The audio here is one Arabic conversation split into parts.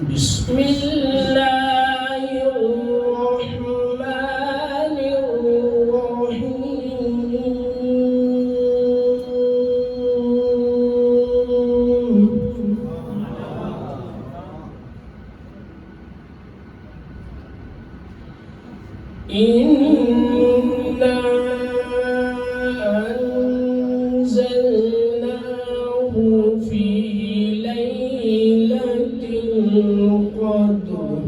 بسم الله الرحمن الرحيم إنا أنزلناه في ليلة القدر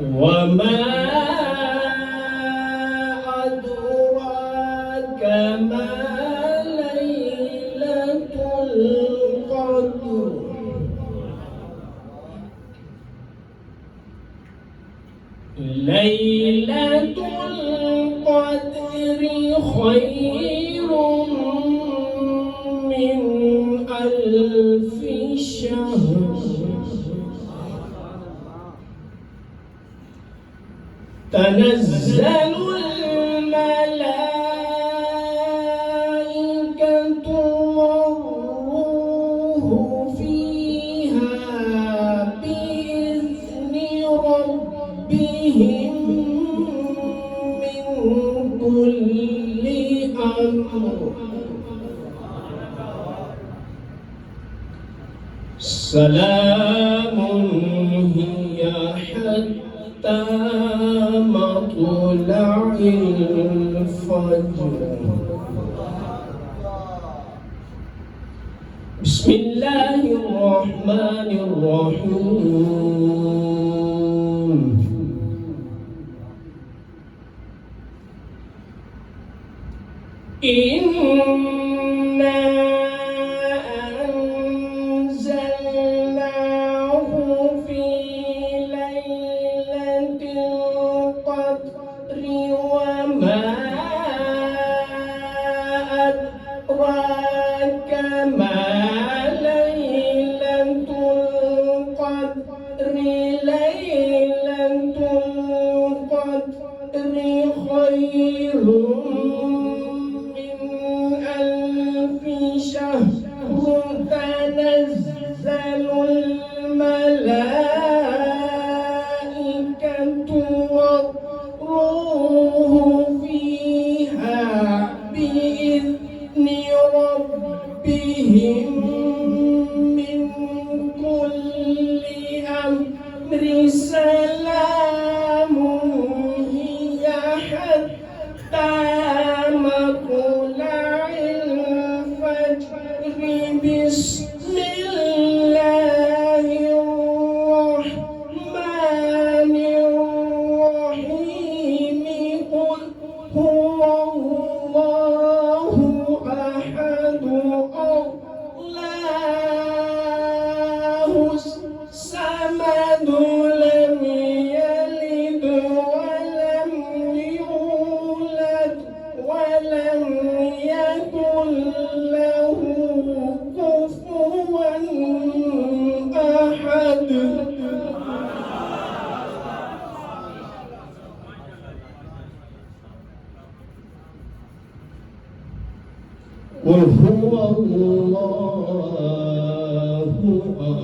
وما أدراك ما ليلة القدر ليلة القدر خير من ألف شهر تنزل الملائكة والروح فيها بإذن ربهم من كل أمر سلام هي حتى مطلع الفجر بسم الله الرحمن الرحيم إنا أنزلناه في ليلة القدر وما أدراك ما ليلة القدر ليلة القدر خير من ألف شهر تنزل الملائكة والروح فيها بإذن ربهم من كل أمر سلام هي حتى مطلع الفجر بسم الله الرحمن الرحيم قل هو الله أحد الله الصمد لم يلد ولم يولد ولم يكن له كفوا أحد قل هو الله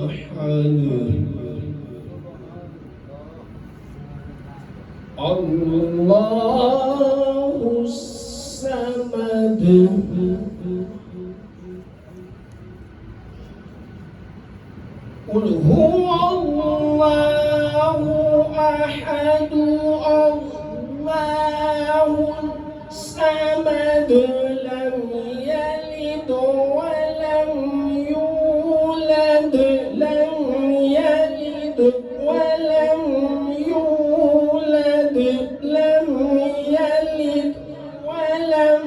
أحد الله الصمد قل هو الله أحد الله الصمد لم يلد ولم يولد لم يلد ولم يولد لم يلد ولم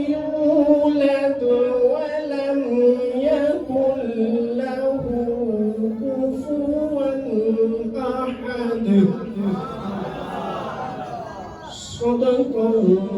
يولد ولم يكن له كفوا أحد صدق الله